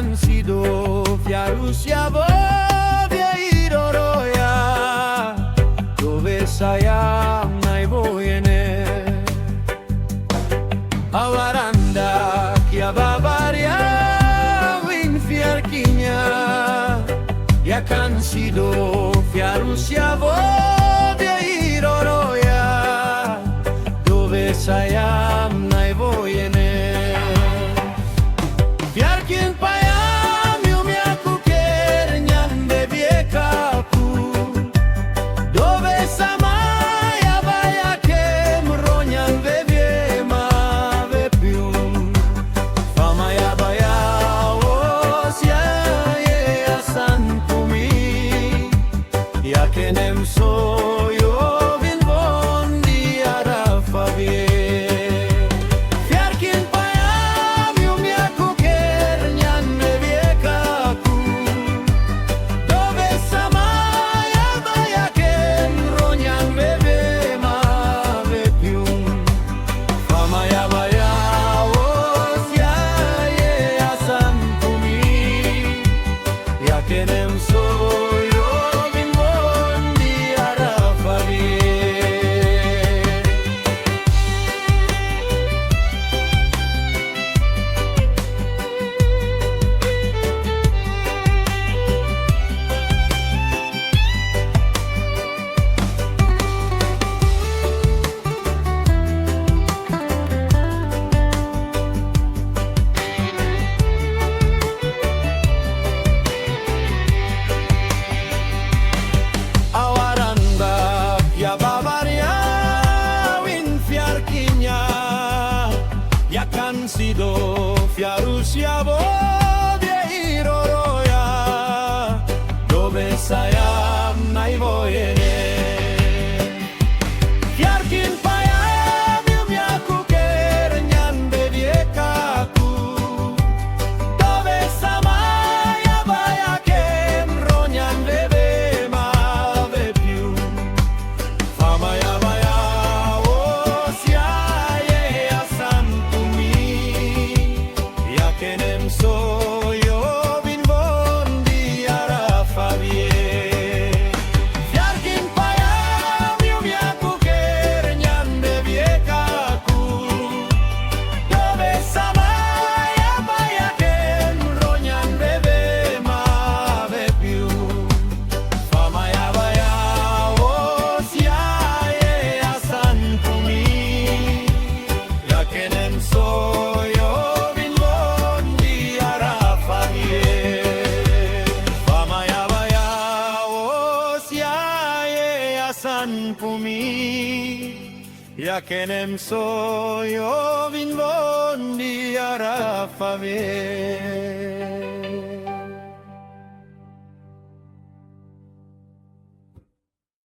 Han sido Fiarussia vovia iroroya dove saya nai voyene avaranda kia bavaria win fiarkinya ya kan sido Fiarussia vovia iroroya dove saya nai voyene Fiarkin Kenem soyo bin vondi arafavie Fiarkin payam yumiaku kernyan neviekaku dove samaya bayaken ronyan bebe ma vepium famaya baya osya ye asan pumi ya kenem soyo Han sido Fiarussia vovia iroroya dove saya nai voyene Fiarkin payam yumiaku kernyan beviekaku dove samaya bayaken ronyan bebe ma vepium famaya baya osya Kenem soyo bin vondi arafavie Fiarkin payam yumiaku kernyan beviekaku dove samaya bayaken ronyan bebe ma vepium famaya baya osya ye asan pumi ya kenem soyo San pumi ya kenem soyo bin vondi arafavie